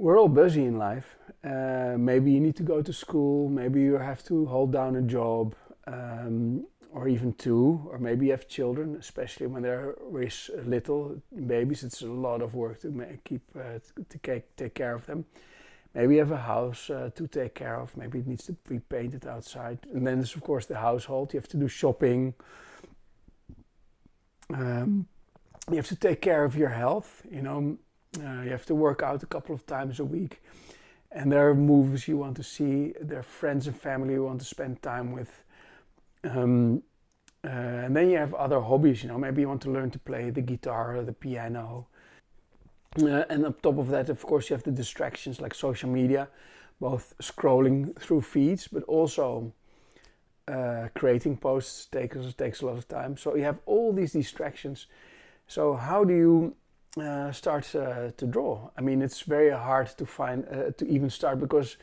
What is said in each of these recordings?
we're all busy in life. Maybe you need to go to school, maybe you have to hold down a job, or even two, or maybe you have children, especially when they're very little babies. It's a lot of work to take care of them. Maybe you have a house to take care of, maybe it needs to be painted outside. And then there's of course the household, you have to do shopping. You have to take care of your health, you have to work out a couple of times a week. And there are movies you want to see, there are friends and family you want to spend time with. And then you have other hobbies, maybe you want to learn to play the guitar or the piano. And on top of that, of course, you have the distractions like social media, both scrolling through feeds, but also creating posts takes a lot of time. So you have all these distractions. So how do you start to draw? I mean, it's very hard to find, to even start, because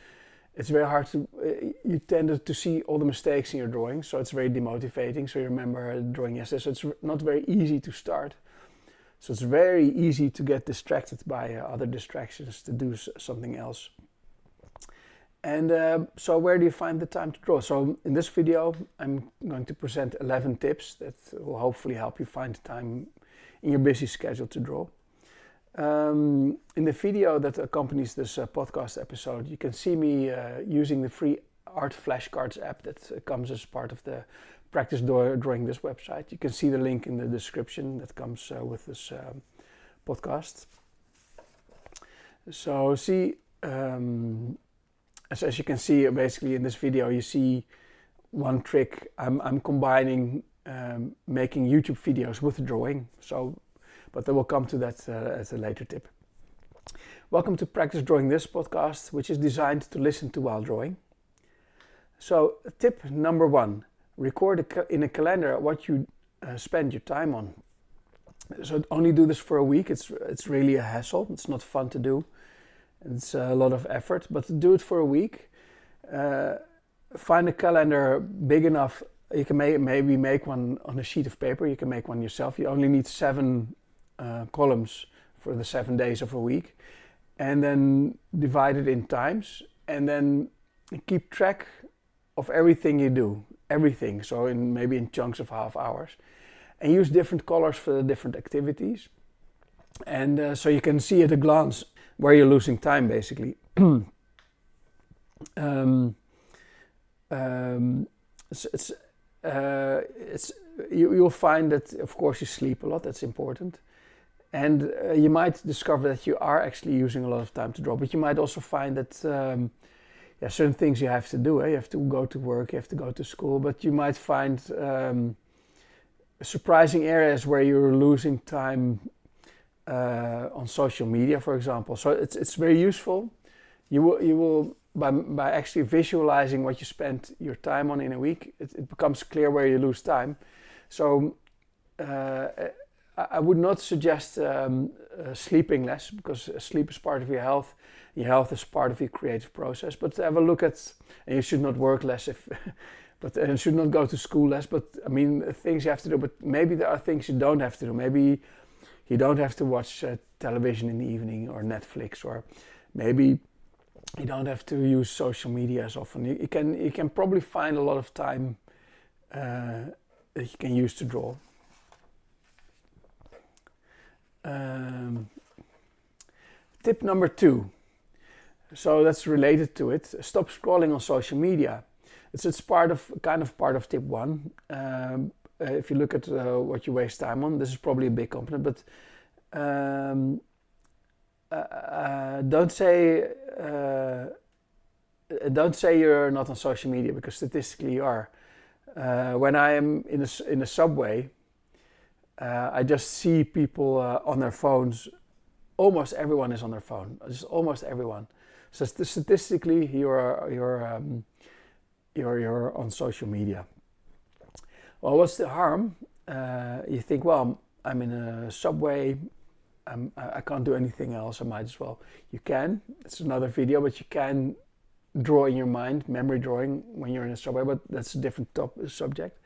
it's very hard to, you tend to see all the mistakes in your drawing, so it's very demotivating. So you remember drawing yesterday, so it's not very easy to start. So it's very easy to get distracted by other distractions, to do something else. And so where do you find the time to draw? So in this video, I'm going to present 11 tips that will hopefully help you find time in your busy schedule to draw. In the video that accompanies this podcast episode, you can see me using the free art flashcards app that comes as part of the Practice Drawing This website. You can see the link in the description that comes with this podcast. So see, as you can see, basically in this video, you see one trick. I'm combining making YouTube videos with drawing. But I will come to that as a later tip. Welcome to Practice Drawing This podcast, which is designed to listen to while drawing. So tip number 1, record in a calendar what you spend your time on. So only do this for a week. It's really a hassle. It's not fun to do. It's a lot of effort, but do it for a week. Find a calendar big enough. You can maybe make one on a sheet of paper. You can make one yourself. You only need 7 columns for the 7 days of a week, and then divide it in times, and then keep track of everything you do, everything. So maybe in chunks of half hours, and use different colors for the different activities. And so you can see at a glance where you're losing time, basically. You'll find that, of course, you sleep a lot. That's important. And you might discover that you are actually using a lot of time to draw, but you might also find that certain things you have to do. You have to go to work, you have to go to school, but you might find surprising areas where you're losing time on social media, for example. So it's very useful. You will by actually visualizing what you spent your time on in a week, it becomes clear where you lose time. So I would not suggest sleeping less, because sleep is part of your health. Your health is part of your creative process. But have a look at, and you should not work less, and should not go to school less. But I mean, things you have to do. But maybe there are things you don't have to do. Maybe you don't have to watch television in the evening or Netflix, or maybe you don't have to use social media as often. You can probably find a lot of time that you can use to draw. Tip number 2. So that's related to it. Stop scrolling on social media. It's part of tip 1. If you look at what you waste time on, this is probably a big component. But don't say you're not on social media, because statistically you are. When I am in a subway, I just see people on their phones. Almost everyone is on their phone. Just almost everyone. So statistically, you're on social media. Well, what's the harm? You think, well, I'm in a subway. I can't do anything else. I might as well. You can. It's another video, but you can draw in your mind, memory drawing, when you're in a subway. But that's a different subject.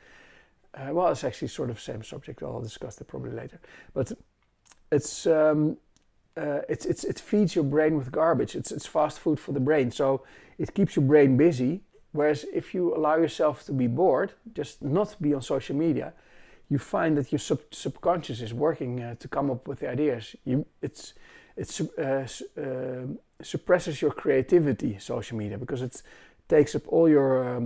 Well, it's actually sort of the same subject. I'll discuss that probably later. But it's it feeds your brain with garbage. It's fast food for the brain, so it keeps your brain busy. Whereas if you allow yourself to be bored, just not be on social media, you find that your subconscious is working to come up with the ideas. Suppresses your creativity, social media, because it takes up all your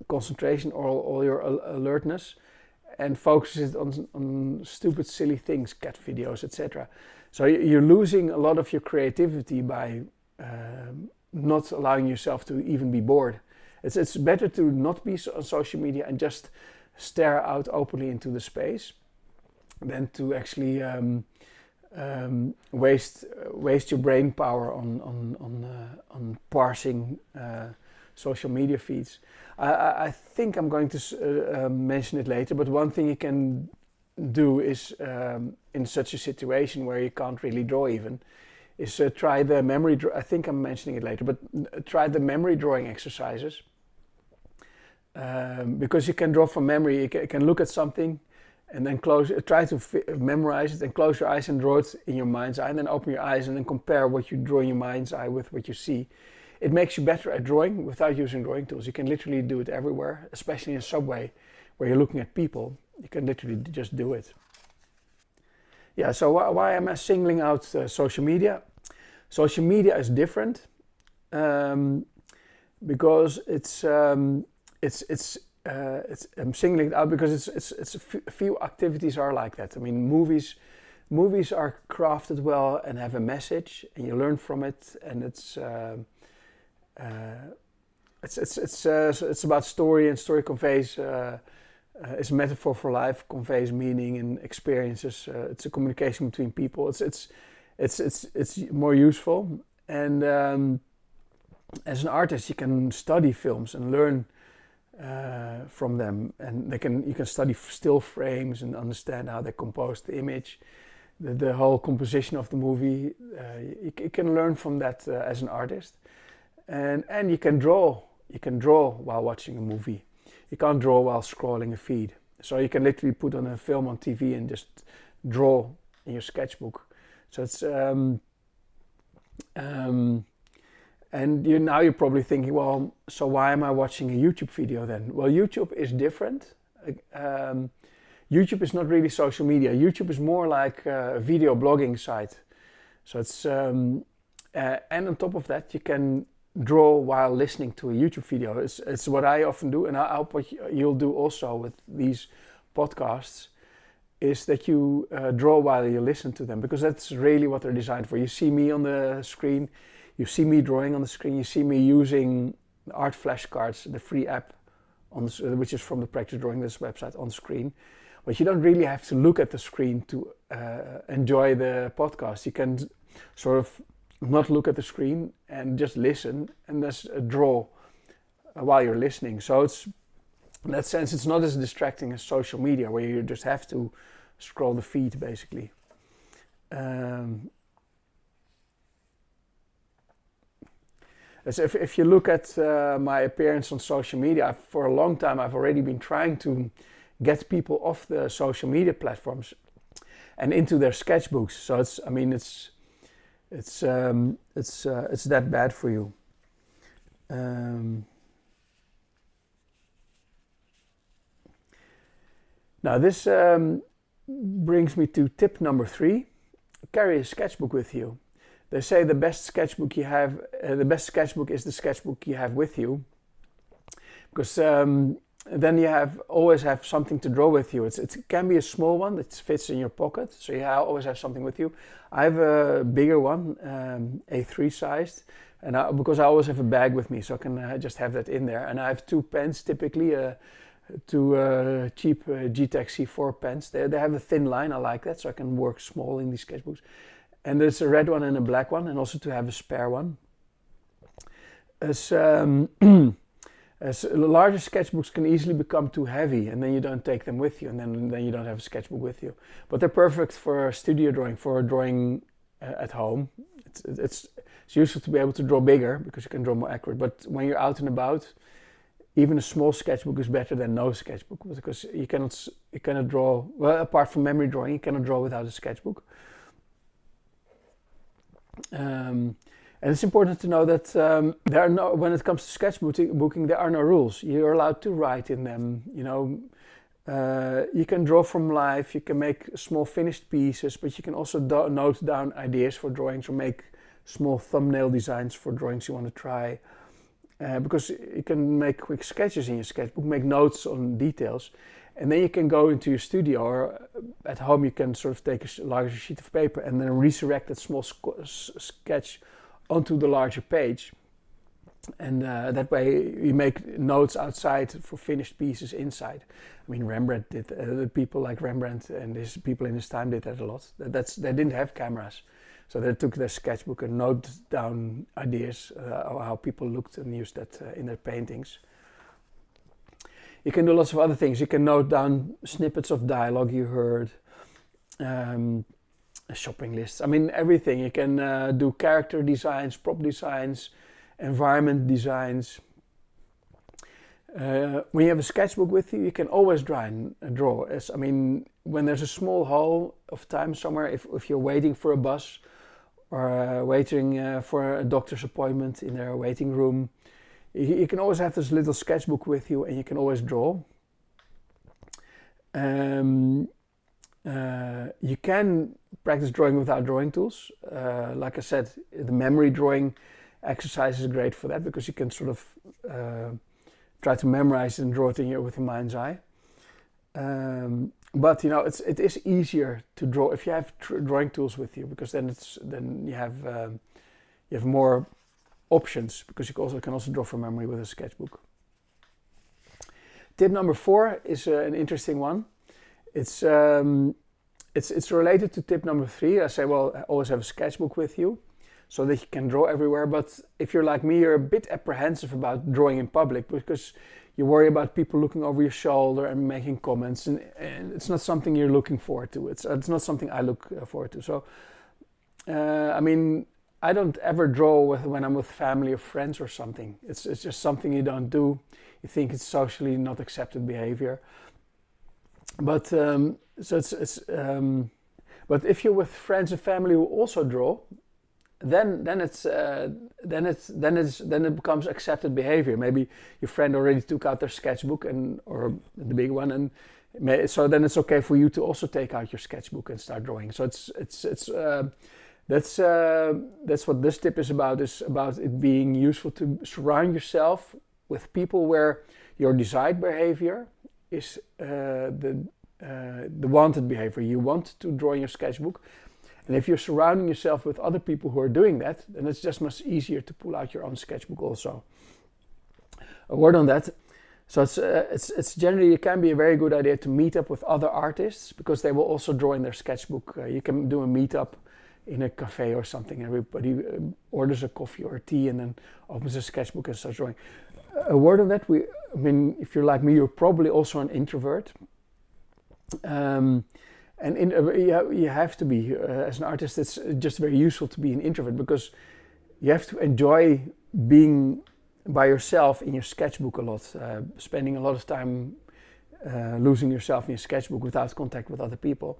concentration, all your alertness, and focuses it on stupid, silly things, cat videos, etc. So you're losing a lot of your creativity by not allowing yourself to even be bored. It's better to not be on social media and just stare out openly into the space than to actually waste your brain power on parsing social media feeds. I think I'm going to mention it later, but one thing you can do is in such a situation where you can't really draw even, is try the memory. I think I'm mentioning it later, but try the memory drawing exercises. Because you can draw from memory, you can look at something and then try to memorize it and close your eyes and draw it in your mind's eye, and then open your eyes and then compare what you draw in your mind's eye with what you see. It makes you better at drawing without using drawing tools. You can literally do it everywhere, especially in a subway where you're looking at people. You can literally just do it. Yeah, so why am I singling out social media? Social media is different because I'm singling it out because it's a few activities are like that. I mean, movies are crafted well and have a message, and you learn from it, and it's about story, and story conveys is a metaphor for life, conveys meaning and experiences. It's a communication between people. It's more useful, and as an artist, you can study films and learn from them, and you can study still frames and understand how they compose the image, the whole composition of the movie. You can learn from that as an artist, and you can draw. You can draw while watching a movie. You can't draw while scrolling a feed. So you can literally put on a film on TV and just draw in your sketchbook. So it's and now you're probably thinking, well, so why am I watching a YouTube video then? Well, YouTube is different. YouTube is not really social media. YouTube is more like a video blogging site. So it's and on top of that, you can draw while listening to a YouTube video. It's what I often do, and I hope what you'll do also with these podcasts is that you draw while you listen to them, because that's really what they're designed for. You see me on the screen, you see me drawing on the screen, you see me using art flashcards, the free app, which is from the Practice Drawing This website, on screen. But you don't really have to look at the screen to enjoy the podcast. You can sort of not look at the screen and just listen and just draw while you're listening. So it's, in that sense, it's not as distracting as social media, where you just have to scroll the feed basically. As if you look at my appearance on social media, for a long time I've already been trying to get people off the social media platforms and into their sketchbooks. So it's that bad for you. Now this brings me to tip number 3: carry a sketchbook with you. They say the best sketchbook you have, the best sketchbook is the sketchbook you have with you, because then you always have something to draw with you. It can be a small one that fits in your pocket, so you always have something with you. I have a bigger one, A3 sized, and because I always have a bag with me, so I can just have that in there. And I have 2 pens typically, 2 cheap G-Tech C4 pens. They have a thin line, I like that, so I can work small in these sketchbooks. And there's a red one and a black one, and also to have a spare one. As larger sketchbooks can easily become too heavy, and then you don't take them with you, and then you don't have a sketchbook with you. But they're perfect for studio drawing, for drawing at home. It's useful to be able to draw bigger, because you can draw more accurate. But when you're out and about, even a small sketchbook is better than no sketchbook, because you cannot draw, well, apart from memory drawing, you cannot draw without a sketchbook. And it's important to know that there are no, when it comes to sketchbooking, there are no rules. You're allowed to write in them. You can draw from life. You can make small finished pieces, but you can also note down ideas for drawings or make small thumbnail designs for drawings you want to try. Because you can make quick sketches in your sketchbook, make notes on details, and then you can go into your studio or at home you can sort of take a larger sheet of paper and then resurrect that small sketch onto the larger page. And that way you make notes outside for finished pieces inside. I mean, Rembrandt did, people like Rembrandt and his people in his time did that a lot. They didn't have cameras. So they took their sketchbook and noted down ideas of how people looked and used that in their paintings. You can do lots of other things. You can note down snippets of dialogue you heard, shopping lists. I mean, everything. You can do character designs, prop designs, environment designs. When you have a sketchbook with you, you can always draw. When there's a small hole of time somewhere, if you're waiting for a bus, or waiting for a doctor's appointment in their waiting room. You can always have this little sketchbook with you and you can always draw. You can practice drawing without drawing tools. Like I said, the memory drawing exercise is great for that because you can sort of try to memorize it and draw it with your mind's eye. But it is easier to draw if you have drawing tools with you, because then you have more options, because you can also draw from memory with a sketchbook. Tip number 4 is an interesting one. It's related to tip number 3. I say, well, always have a sketchbook with you so that you can draw everywhere. But if you're like me, you're a bit apprehensive about drawing in public because you worry about people looking over your shoulder and making comments, and it's not something you're looking forward to. It's not something I look forward to. So, I don't ever draw when I'm with family or friends or something. It's just something you don't do. You think it's socially not accepted behavior. But but if you're with friends and family who also draw, then it becomes accepted behavior. Maybe your friend already took out their sketchbook or the big one, and so then it's okay for you to also take out your sketchbook and start drawing. So that's what this tip is about it being useful to surround yourself with people where your desired behavior is the wanted behavior. You want to draw in your sketchbook. And if you're surrounding yourself with other people who are doing that, then it's just much easier to pull out your own sketchbook also. A word on that. So it's generally, it can be a very good idea to meet up with other artists because they will also draw in their sketchbook. You can do a meetup in a cafe or something. Everybody orders a coffee or a tea and then opens a sketchbook and starts drawing. A word on that. If you're like me, you're probably also an introvert. You have to be, as an artist, it's just very useful to be an introvert because you have to enjoy being by yourself in your sketchbook a lot, spending a lot of time losing yourself in your sketchbook without contact with other people.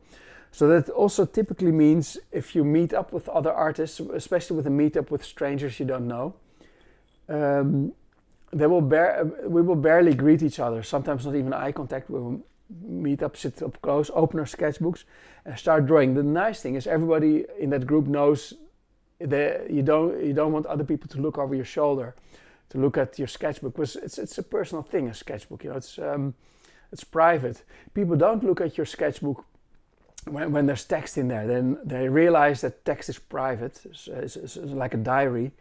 So that also typically means if you meet up with other artists, especially with a meetup with strangers you don't know, we will barely greet each other, sometimes not even eye contact. We'll meet up, sit up close, open our sketchbooks and start drawing. The nice thing is everybody in that group knows that you don't want other people to look over your shoulder to look at your sketchbook, because it's a personal thing, a sketchbook. It's private. People don't look at your sketchbook when there's text in there. Then they realize that text is private. It's like a diary.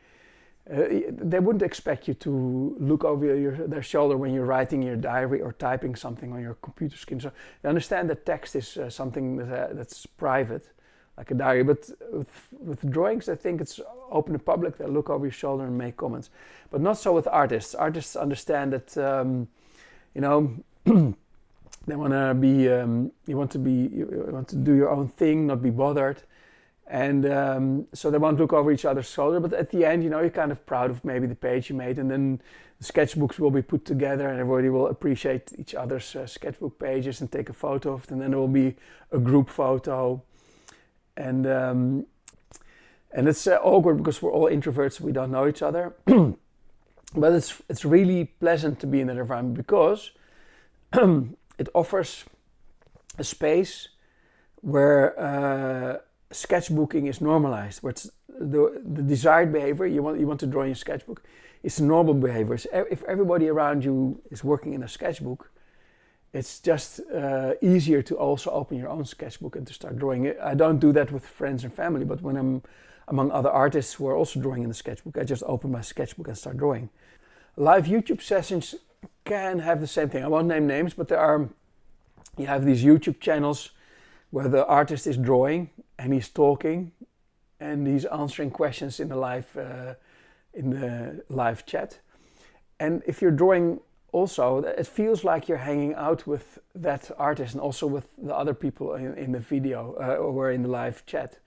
They wouldn't expect you to look over their shoulder when you're writing your diary or typing something on your computer screen. So they understand that text is something that's private, like a diary. But with drawings, I think it's open to public. They look over your shoulder and make comments. But not so with artists. Artists understand that, they want to be. You want to do your own thing, not be bothered. And so they won't look over each other's shoulder, but at the end, you're kind of proud of maybe the page you made, and then the sketchbooks will be put together and everybody will appreciate each other's sketchbook pages and take a photo of it, and then there will be a group photo. And And it's awkward because we're all introverts, we don't know each other. But it's really pleasant to be in that environment because it offers a space where sketchbooking is normalized, where it's the desired behavior you want to draw in your sketchbook. It's a normal behavior. If everybody around you is working in a sketchbook, it's just easier to also open your own sketchbook and to start drawing. I don't do that with friends and family, but when I'm among other artists who are also drawing in the sketchbook, I just open my sketchbook and start drawing. Live YouTube sessions can have the same thing. I won't name names, but you have these YouTube channels where the artist is drawing and he's talking and he's answering questions in the live chat. And if you're drawing also, it feels like you're hanging out with that artist and also with the other people in the video or in the live chat.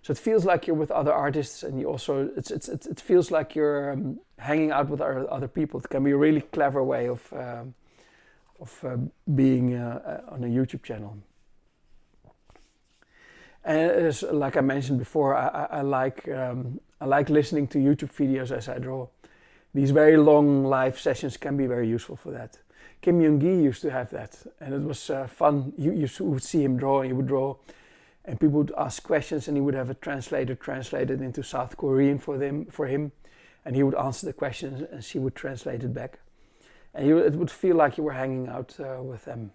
So it feels like you're with other artists, and you also it feels like you're hanging out with other people. It can be a really clever way of being on a YouTube channel. And like I mentioned before, I like listening to YouTube videos as I draw. These very long live sessions can be very useful for that. Kim Young-gi used to have that, and it was fun. You would see him draw, and he would draw, and people would ask questions, and he would have a translator translate it into South Korean for him, and he would answer the questions, and she would translate it back. And it would feel like you were hanging out with them.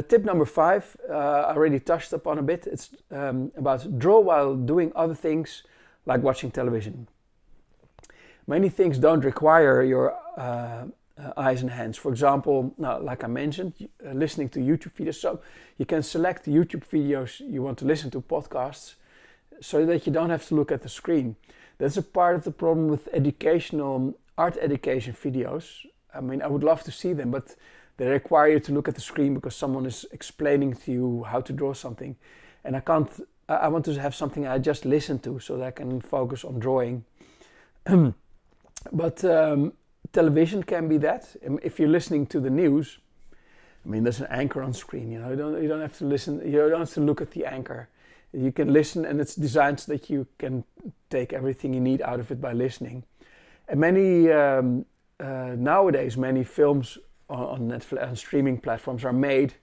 Tip number 5, I already touched upon a bit. It's about draw while doing other things, like watching television. Many things don't require your eyes and hands. For example, now, like I mentioned, listening to YouTube videos. So you can select YouTube videos you want to listen to, podcasts, so that you don't have to look at the screen. That's a part of the problem with art education videos. I mean, I would love to see them, but they require you to look at the screen because someone is explaining to you how to draw something. And I want to have something I just listen to so that I can focus on drawing. But television can be that. If you're listening to the news, I mean, there's an anchor on screen. You don't have to listen. You don't have to look at the anchor. You can listen, and it's designed so that you can take everything you need out of it by listening. And nowadays, many films on Netflix and streaming platforms are made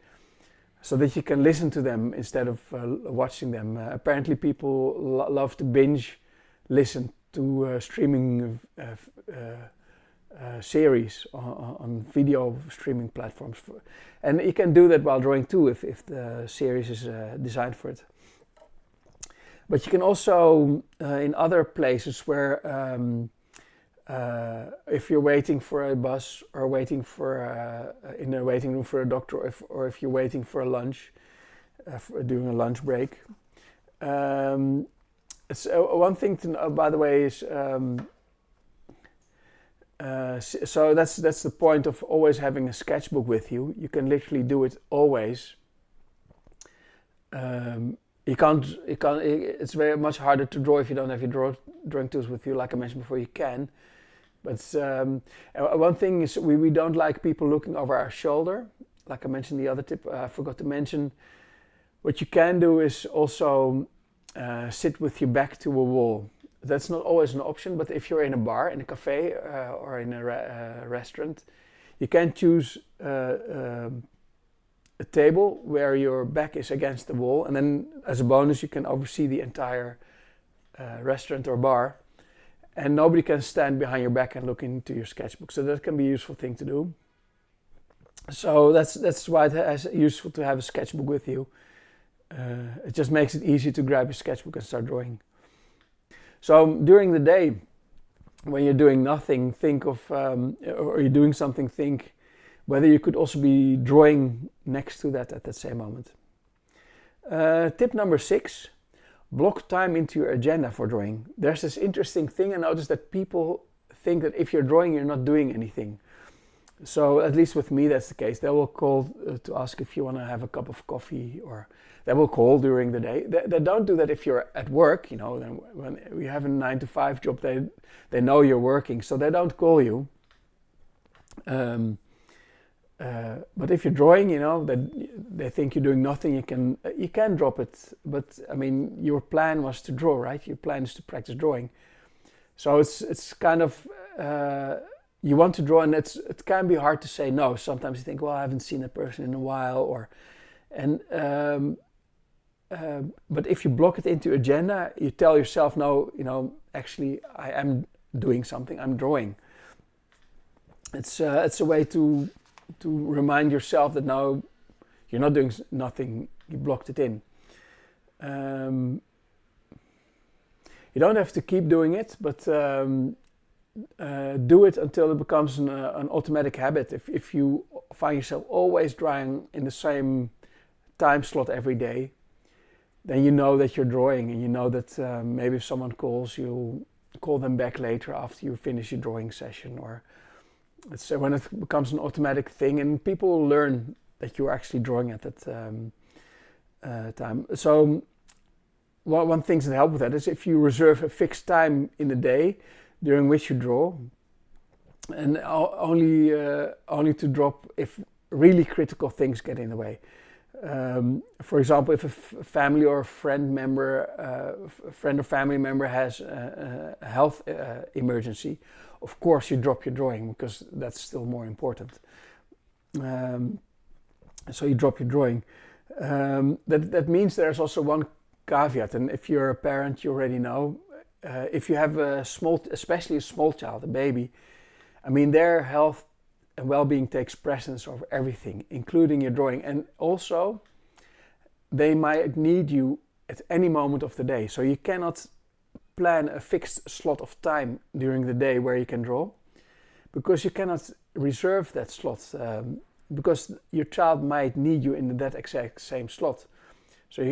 so that you can listen to them instead of watching them. Apparently, people love to binge listen to streaming series on video streaming platforms, and you can do that while drawing too if the series is designed for it. But you can also in other places where if you're waiting for a bus or waiting for in a waiting room for a doctor, or if you're waiting for a lunch, during a lunch break. It's one thing to know, by the way, is so that's the point of always having a sketchbook with you. You can literally do it always. You can't. It's very much harder to draw if you don't have your drawing tools with you. Like I mentioned before, you can. But one thing is we don't like people looking over our shoulder. Like I mentioned the other tip, I forgot to mention. What you can do is also sit with your back to a wall. That's not always an option, but if you're in a bar, in a cafe, or in a restaurant, you can choose a table where your back is against the wall, and then as a bonus you can oversee the entire restaurant or bar, and nobody can stand behind your back and look into your sketchbook. So that can be a useful thing to do. So that's why it's useful to have a sketchbook with you. It just makes it easy to grab your sketchbook and start drawing. So during the day, when you're doing nothing, think of, or you're doing something, think whether you could also be drawing next to that at that same moment. Tip number 6, block time into your agenda for drawing. There's this interesting thing I noticed that people think that if you're drawing, you're not doing anything. So at least with me, that's the case. They will call to ask if you want to have a cup of coffee, or they will call during the day. They don't do that if you're at work, then when you have a 9-to-5 job, they know you're working, so they don't call you. But if you're drawing, that they think you're doing nothing, you can drop it. But I mean, your plan was to draw, right? Your plan is to practice drawing. So it's kind of you want to draw, and it can be hard to say no. Sometimes you think, well, I haven't seen that person in a while, but if you block it into agenda, you tell yourself, no, actually, I am doing something. I'm drawing. It's a way to remind yourself that now you're not doing nothing. You blocked it in. You don't have to keep doing it, but do it until it becomes an automatic habit. If you find yourself always drawing in the same time slot every day, then you know that you're drawing, and you know that maybe if someone calls, you'll call them back later after you finish your drawing session. Or it's when it becomes an automatic thing, and people will learn that you're actually drawing at that time. So one thing that helps with that is if you reserve a fixed time in the day during which you draw, and only to drop if really critical things get in the way. For example, if a family or a friend or family member has a health emergency, of course you drop your drawing because that's still more important. So you drop your drawing. That means there's also one caveat, and if you're a parent, you already know. If you have especially a small child, a baby, I mean, their health and well-being takes precedence over everything, including your drawing. And also, they might need you at any moment of the day. So you cannot plan a fixed slot of time during the day where you can draw, because you cannot reserve that slot, because your child might need you in that exact same slot. So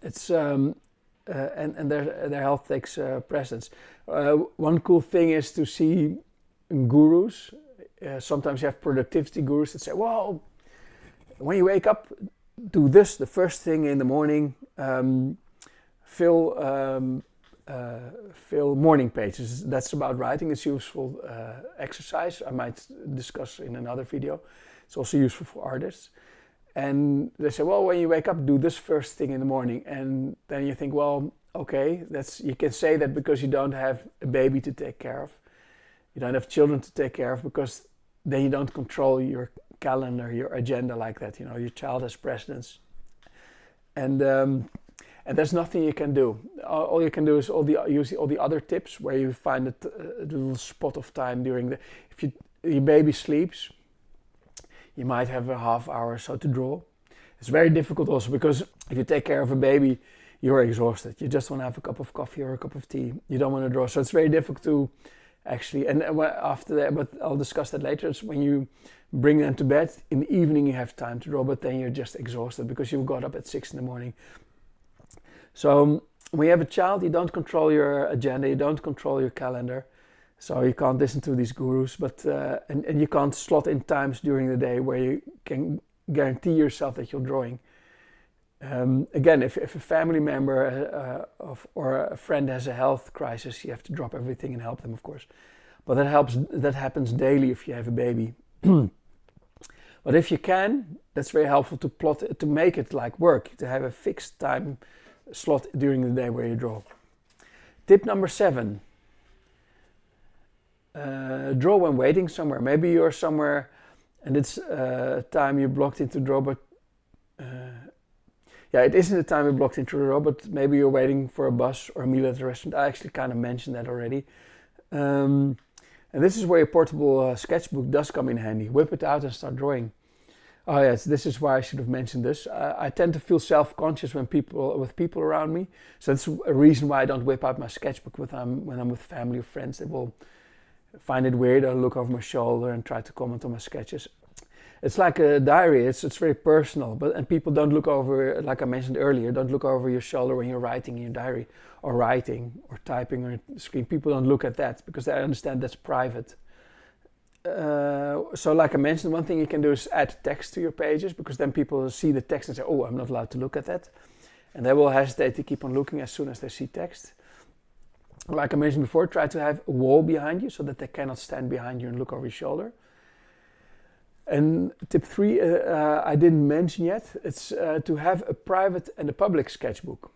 it's and their health takes precedence. One cool thing is to see gurus. Sometimes you have productivity gurus that say, well, when you wake up, do this the first thing in the morning, fill morning pages. That's about writing. It's useful exercise. I might discuss in another video. It's also useful for artists. And they say, well, when you wake up, do this first thing in the morning. And then you think, well, okay, you can say that because you don't have a baby to take care of. You don't have children to take care of, because then you don't control your calendar, your agenda like that. Your child has precedence. And there's nothing you can do. All you can do is use all the other tips where you find a little spot of time if your baby sleeps, you might have a half hour or so to draw. It's very difficult also, because if you take care of a baby, you're exhausted. You just want to have a cup of coffee or a cup of tea. You don't want to draw. So it's very difficult to actually, and after that, but I'll discuss that later. It's when you bring them to bed, in the evening you have time to draw, but then you're just exhausted because you've got up at 6 in the morning. So when you have a child, you don't control your agenda, you don't control your calendar. So you can't listen to these gurus, but and you can't slot in times during the day where you can guarantee yourself that you're drawing. Again, if a family member or a friend has a health crisis, you have to drop everything and help them, of course. But that happens daily if you have a baby. But if you can, that's very helpful to make it like work, to have a fixed time slot during the day where you draw. Tip number 7. Draw when waiting somewhere. Maybe you're somewhere and it's time you blocked in to draw, but it isn't the time you blocked in to draw, but maybe you're waiting for a bus or a meal at a restaurant. I actually kind of mentioned that already. And this is where a portable sketchbook does come in handy. Whip it out and start drawing. Oh yes, this is why I should have mentioned this. I tend to feel self-conscious with people around me. So that's a reason why I don't whip out my sketchbook when I'm with family or friends. They will find it weird or look over my shoulder and try to comment on my sketches. It's like a diary. It's very personal. And people don't look over, like I mentioned earlier, don't look over your shoulder when you're writing in your diary, or writing or typing on your screen. People don't look at that because they understand that's private. So like I mentioned, one thing you can do is add text to your pages, because then people see the text and say, oh, I'm not allowed to look at that. And they will hesitate to keep on looking as soon as they see text. Like I mentioned before, try to have a wall behind you so that they cannot stand behind you and look over your shoulder. And tip 3, I didn't mention yet. It's to have a private and a public sketchbook.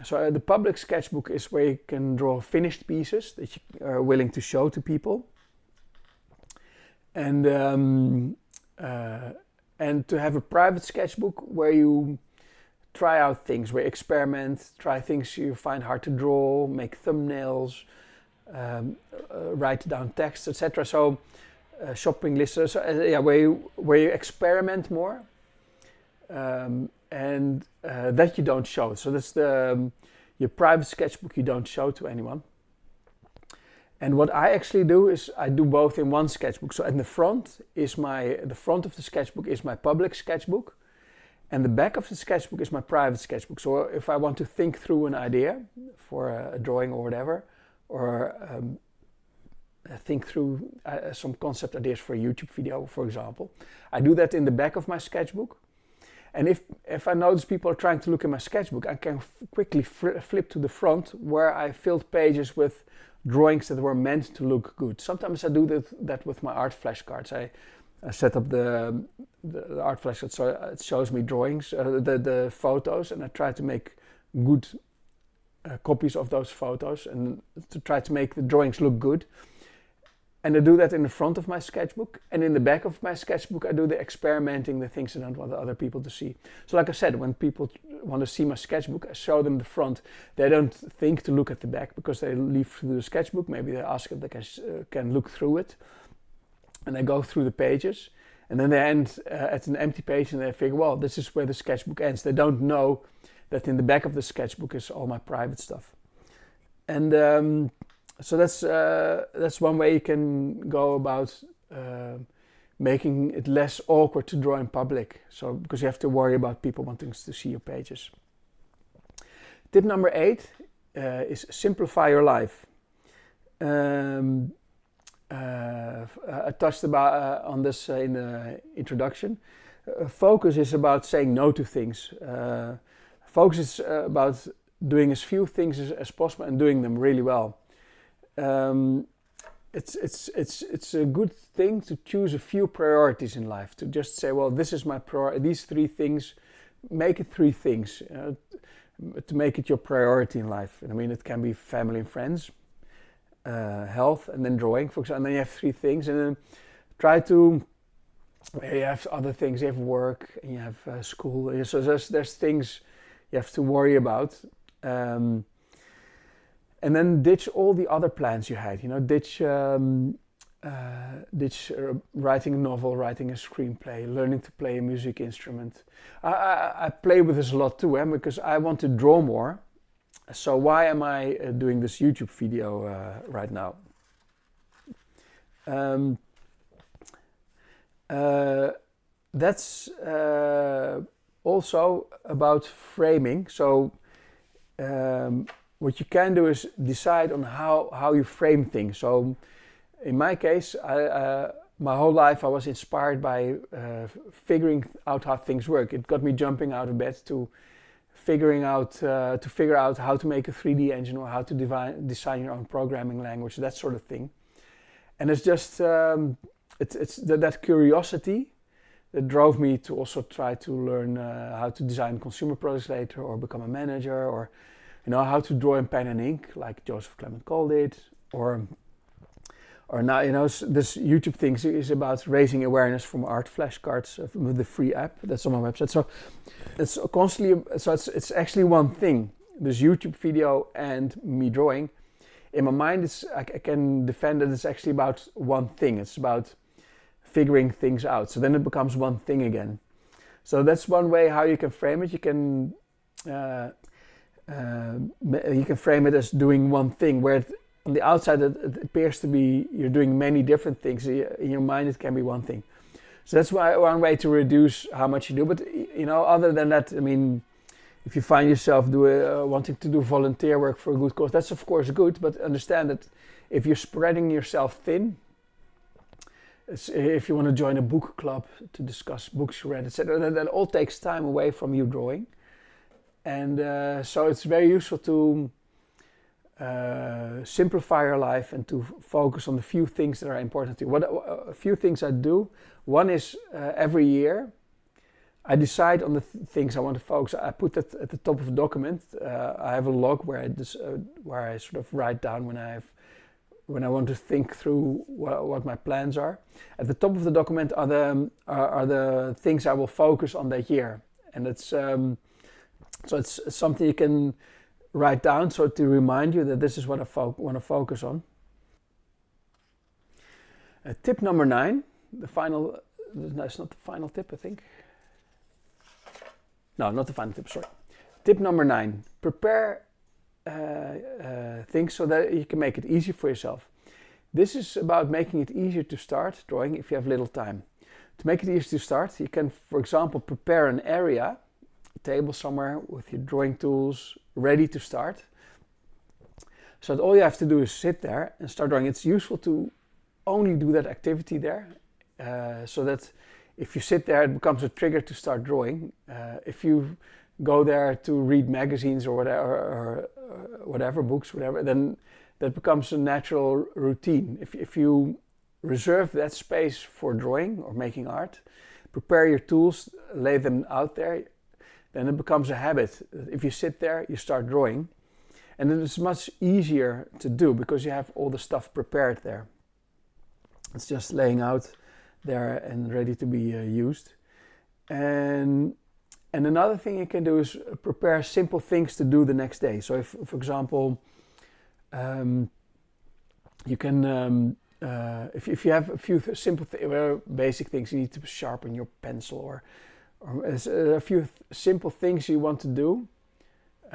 So the public sketchbook is where you can draw finished pieces that you are willing to show to people. And to have a private sketchbook where you try out things, where you experiment, try things you find hard to draw, make thumbnails, write down text, etc. So shopping lists, where you experiment more, and that you don't show. So that's your private sketchbook you don't show to anyone. And what I actually do is I do both in one sketchbook. So at the front of the sketchbook is my public sketchbook, and the back of the sketchbook is my private sketchbook. So if I want to think through an idea for a drawing or whatever, or think through some concept ideas for a YouTube video, for example, I do that in the back of my sketchbook. And if I notice people are trying to look at my sketchbook, I can quickly flip to the front where I filled pages with drawings that were meant to look good. Sometimes I do that with my art flashcards. I set up the art flashcard so it shows me drawings, the photos, and I try to make good copies of those photos and to try to make the drawings look good. And I do that in the front of my sketchbook, and in the back of my sketchbook I do the experimenting, the things I don't want other people to see. So like I said, when people want to see my sketchbook, I show them the front. They don't think to look at the back because they leaf through the sketchbook. Maybe they ask if they can look through it, and they go through the pages, and then they end at an empty page and they figure, well, this is where the sketchbook ends. They don't know that in the back of the sketchbook is all my private stuff. And so that's one way you can go about making it less awkward to draw in public. So because you have to worry about people wanting to see your pages. Tip number 8 is simplify your life. I touched on this in the introduction. Focus is about saying no to things. Focus is about doing as few things as possible and doing them really well. It's a good thing to choose a few priorities in life, to just say, well, this is my priority, these 3 things, make it 3 things, to make it your priority in life. And I mean, it can be family and friends, health, and then drawing, for example, and then you have 3 things, and then try to, you have other things, you have work, and you have school, so there's things you have to worry about. And then ditch all the other plans you had. Ditch writing a novel, writing a screenplay, learning to play a music instrument. I play with this a lot too, because I want to draw more. So why am I doing this YouTube video right now? That's also about framing. So what you can do is decide on how you frame things. So in my case, my whole life I was inspired by figuring out how things work. It got me jumping out of bed to figure out how to make a 3D engine or how to design your own programming language, that sort of thing. And it's just it's that curiosity that drove me to also try to learn how to design consumer products later, or become a manager, or how to draw in pen and ink, like Joseph Clement called it, or now, this YouTube thing is about raising awareness from art flashcards with the free app that's on my website. So it's constantly, it's actually one thing. This YouTube video and me drawing, in my mind, I can defend that it's actually about one thing. It's about figuring things out. So then it becomes one thing again. So that's one way how you can frame it. You can frame it as doing one thing, where on the outside it appears to be you're doing many different things. In your mind it can be one thing. So that's one way to reduce how much you do. But other than that, I mean, if you find yourself wanting to do volunteer work for a good cause, that's of course good, but understand that if you're spreading yourself thin, if you want to join a book club to discuss books you read, etc., that all takes time away from you drawing. And so it's very useful to simplify your life and to focus on the few things that are important to you. A few things I do. One is every year I decide on the things I want to focus. I put that at the top of a document. I have a log where I sort of write down when I want to think through what my plans are. At the top of the document are the things I will focus on that year, and it's something you can write down so to remind you that this is what I want to focus on. Tip number 9, the final. No, it's not the final tip, I think. No, not the final tip. Sorry. Tip number 9: prepare things so that you can make it easy for yourself. This is about making it easier to start drawing if you have little time. To make it easier to start, you can, for example, prepare an area, a table somewhere with your drawing tools ready to start. So that all you have to do is sit there and start drawing. It's useful to only do that activity there, so that if you sit there, it becomes a trigger to start drawing. If you go there to read magazines or whatever, books, whatever, then that becomes a natural routine. If you reserve that space for drawing or making art, prepare your tools, lay them out there, then it becomes a habit. If you sit there, you start drawing, and it is much easier to do because you have all the stuff prepared there. It's just laying out there and ready to be used. And another thing you can do is prepare simple things to do the next day. So if, for example, you can, if you have a few simple, basic things, you need to sharpen your pencil, or a few simple things you want to do.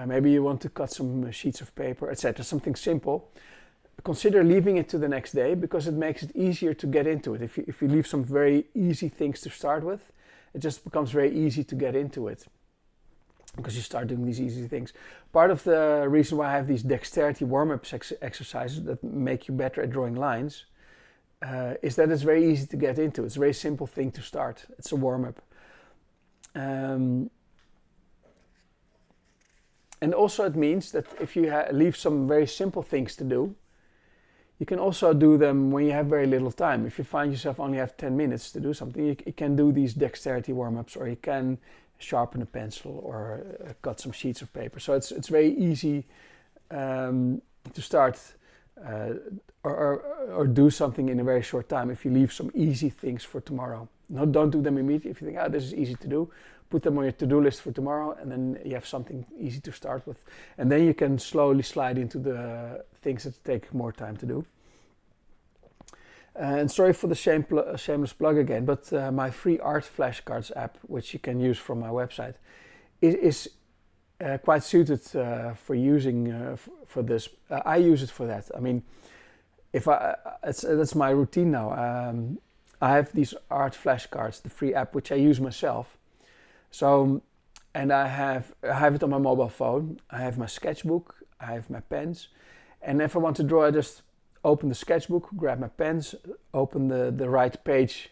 Maybe you want to cut some sheets of paper, etc. Something simple. Consider leaving it to the next day because it makes it easier to get into it. If you leave some very easy things to start with, it just becomes very easy to get into it because you start doing these easy things. Part of the reason why I have these dexterity warm-up exercises that make you better at drawing lines is that it's very easy to get into. It's a very simple thing to start. It's a warm-up. And also it means that if you leave some very simple things to do, you can also do them when you have very little time. If you find yourself only have 10 minutes to do something, you can do these dexterity warm-ups, or you can sharpen a pencil or cut some sheets of paper. So it's very easy to start or do something in a very short time if you leave some easy things for tomorrow. No, don't do them immediately. If you think, this is easy to do, put them on your to-do list for tomorrow, and then you have something easy to start with. And then you can slowly slide into the things that take more time to do. And sorry for the shameless plug again, but my free art flashcards app, which you can use from my website, is quite suited for using for this. I use it for that. I mean, that's my routine now. I have these art flashcards, the free app, which I use myself. So, and I have it on my mobile phone. I have my sketchbook, I have my pens, and if I want to draw, I just open the sketchbook, grab my pens, open the right page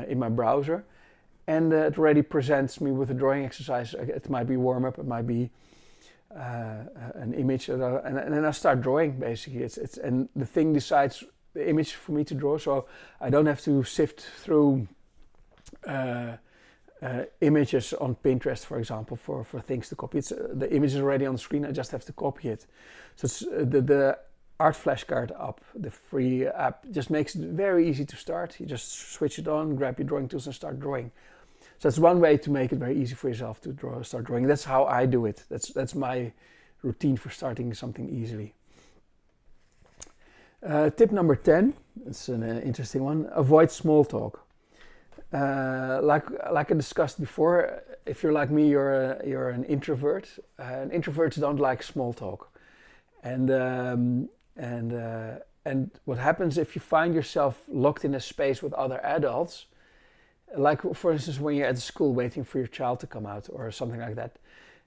in my browser, and it already presents me with a drawing exercise. It might be warm-up, it might be an image, and then I start drawing. Basically, and the thing decides the image for me to draw, so I don't have to sift through images on Pinterest, for example, for things to copy. The image is already on the screen, I just have to copy it. So it's, the art flashcard app, the free app, just makes it very easy to start. You just switch it on, grab your drawing tools and start drawing. So that's one way to make it very easy for yourself to start drawing. That's how I do it. That's my routine for starting something easily. Tip number 10, it's an interesting one. Avoid small talk. Like I discussed before, if you're like me, you're an introvert. And introverts don't like small talk. And what happens if you find yourself locked in a space with other adults, like for instance when you're at school waiting for your child to come out or something like that,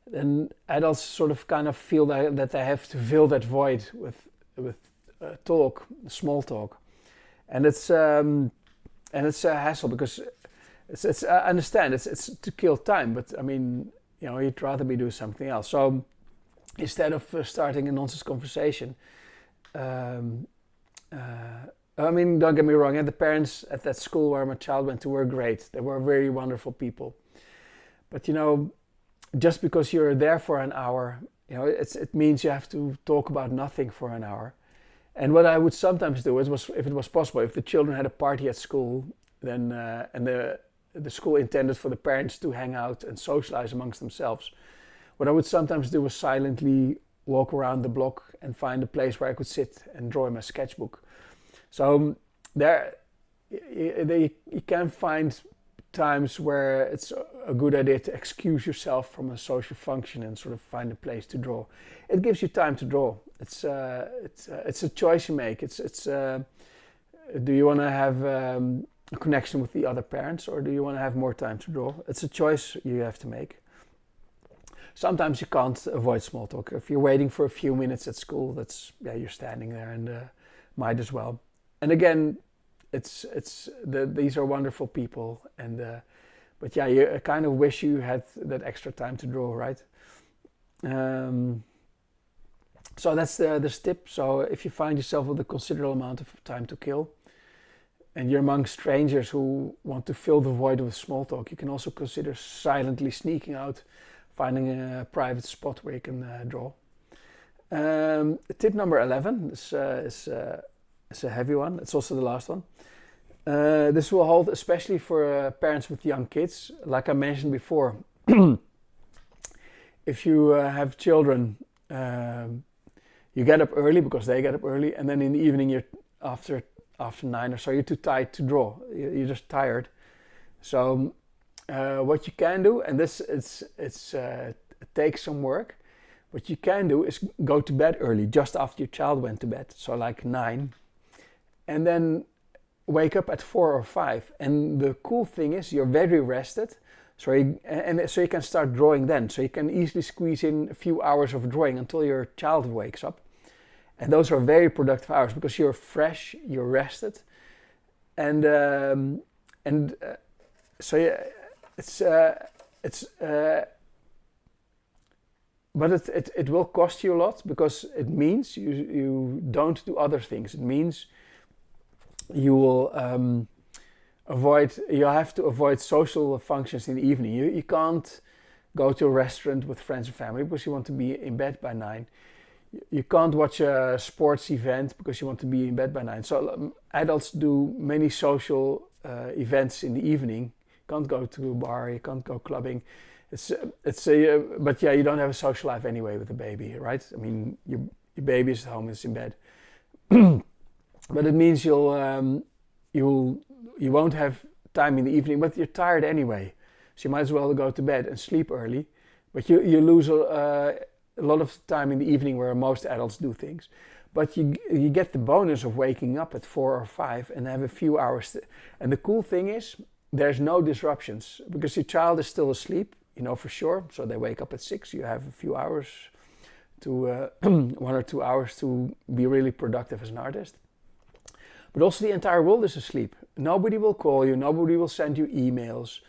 then adults sort of kind of feel that they have to fill that void with talk, small talk, and it's a hassle because it's I understand it's to kill time, but I mean, you'd rather be doing something else. So instead of starting a nonsense conversation. Um, I mean, don't get me wrong, the parents at that school where my child went to were great. They were very wonderful people. But just because you're there for an hour, it means you have to talk about nothing for an hour. And what I would sometimes do was, if it was possible, if the children had a party at school, then and the school intended for the parents to hang out and socialize amongst themselves, what I would sometimes do was silently walk around the block and find a place where I could sit and draw in my sketchbook. So there, you can find times where it's a good idea to excuse yourself from a social function and sort of find a place to draw. It gives you time to draw. It's a choice you make. Do you want to have a connection with the other parents, or do you want to have more time to draw? It's a choice you have to make. Sometimes you can't avoid small talk. If you're waiting for a few minutes at school, you're standing there and might as well. And again, these are wonderful people, but yeah, you kind of wish you had that extra time to draw, right? So that's this tip. So if you find yourself with a considerable amount of time to kill, and you're among strangers who want to fill the void with small talk, you can also consider silently sneaking out, finding a private spot where you can draw. Tip number 11 is a heavy one. It's also the last one. This will hold especially for parents with young kids. Like I mentioned before, if you have children, you get up early because they get up early, and then in the evening, you're after 9 or so, you're too tired to draw. You're just tired. So what you can do, and it takes some work. What you can do is go to bed early, just after your child went to bed, so like 9, and then wake up at 4 or 5. And the cool thing is you're very rested, so you can start drawing then. So you can easily squeeze in a few hours of drawing until your child wakes up. And those are very productive hours because you're fresh, you're rested, and so yeah, but it will cost you a lot, because it means you don't do other things. It means you will you have to avoid social functions in the evening. You can't go to a restaurant with friends and family because you want to be in bed by 9. You can't watch a sports event because you want to be in bed by 9. So adults do many social events in the evening. You can't go to a bar, you can't go clubbing. But yeah, you don't have a social life anyway with a baby, right? I mean, your baby is at home, it's in bed. But it means you won't have time in the evening, but you're tired anyway. So you might as well go to bed and sleep early. But you lose a lot of time in the evening where most adults do things. But you get the bonus of waking up at 4 or 5 and have a few hours. And the cool thing is, there's no disruptions because your child is still asleep, for sure. So they wake up at 6, you have a few hours to 1 or 2 hours to be really productive as an artist. But also the entire world is asleep. Nobody will call you, nobody will send you emails.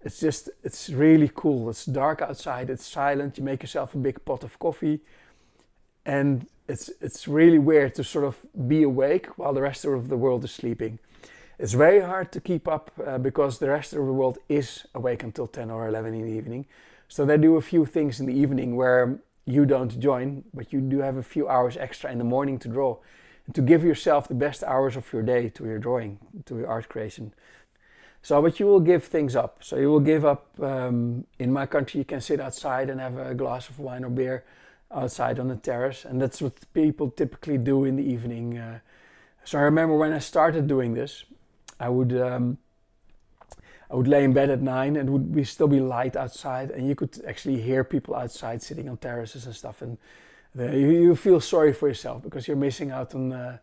It's really cool. It's dark outside, it's silent, you make yourself a big pot of coffee, and it's really weird to sort of be awake while the rest of the world is sleeping. It's very hard to keep up because the rest of the world is awake until 10 or 11 in the evening. So they do a few things in the evening where you don't join, but you do have a few hours extra in the morning to draw, and to give yourself the best hours of your day to your drawing, to your art creation. So, but you will give things up. So you will give up, in my country you can sit outside and have a glass of wine or beer outside on the terrace, and that's what people typically do in the evening. So I remember when I started doing this, I would lay in bed at 9 and it would still be light outside, and you could actually hear people outside sitting on terraces and stuff, and you feel sorry for yourself because you're missing out on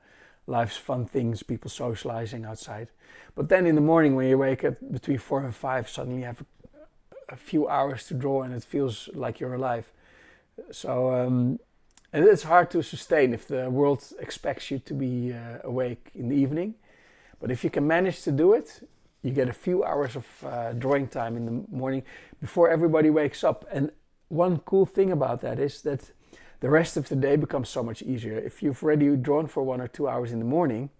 life's fun things, people socializing outside. But then in the morning when you wake up between 4 and 5, suddenly you have a few hours to draw and it feels like you're alive. So and it's hard to sustain if the world expects you to be awake in the evening. But if you can manage to do it, you get a few hours of drawing time in the morning before everybody wakes up. And one cool thing about that is that the rest of the day becomes so much easier. If you've already drawn for 1 or 2 hours in the morning,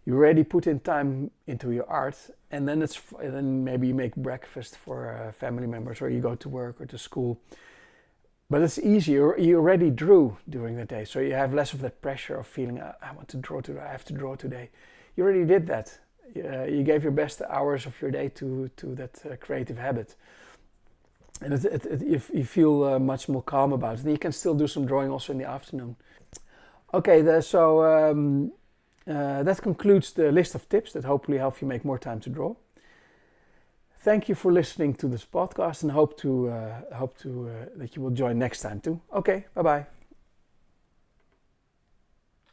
you already put in time into your art, and then maybe you make breakfast for family members, or you go to work or to school. But it's easier. You already drew during the day, so you have less of that pressure of feeling, I want to draw today, I have to draw today. You already did that. You gave your best hours of your day to that creative habit. And you feel much more calm about it. And you can still do some drawing also in the afternoon. Okay, that concludes the list of tips that hopefully help you make more time to draw. Thank you for listening to this podcast, and hope that you will join next time too. Okay, bye-bye.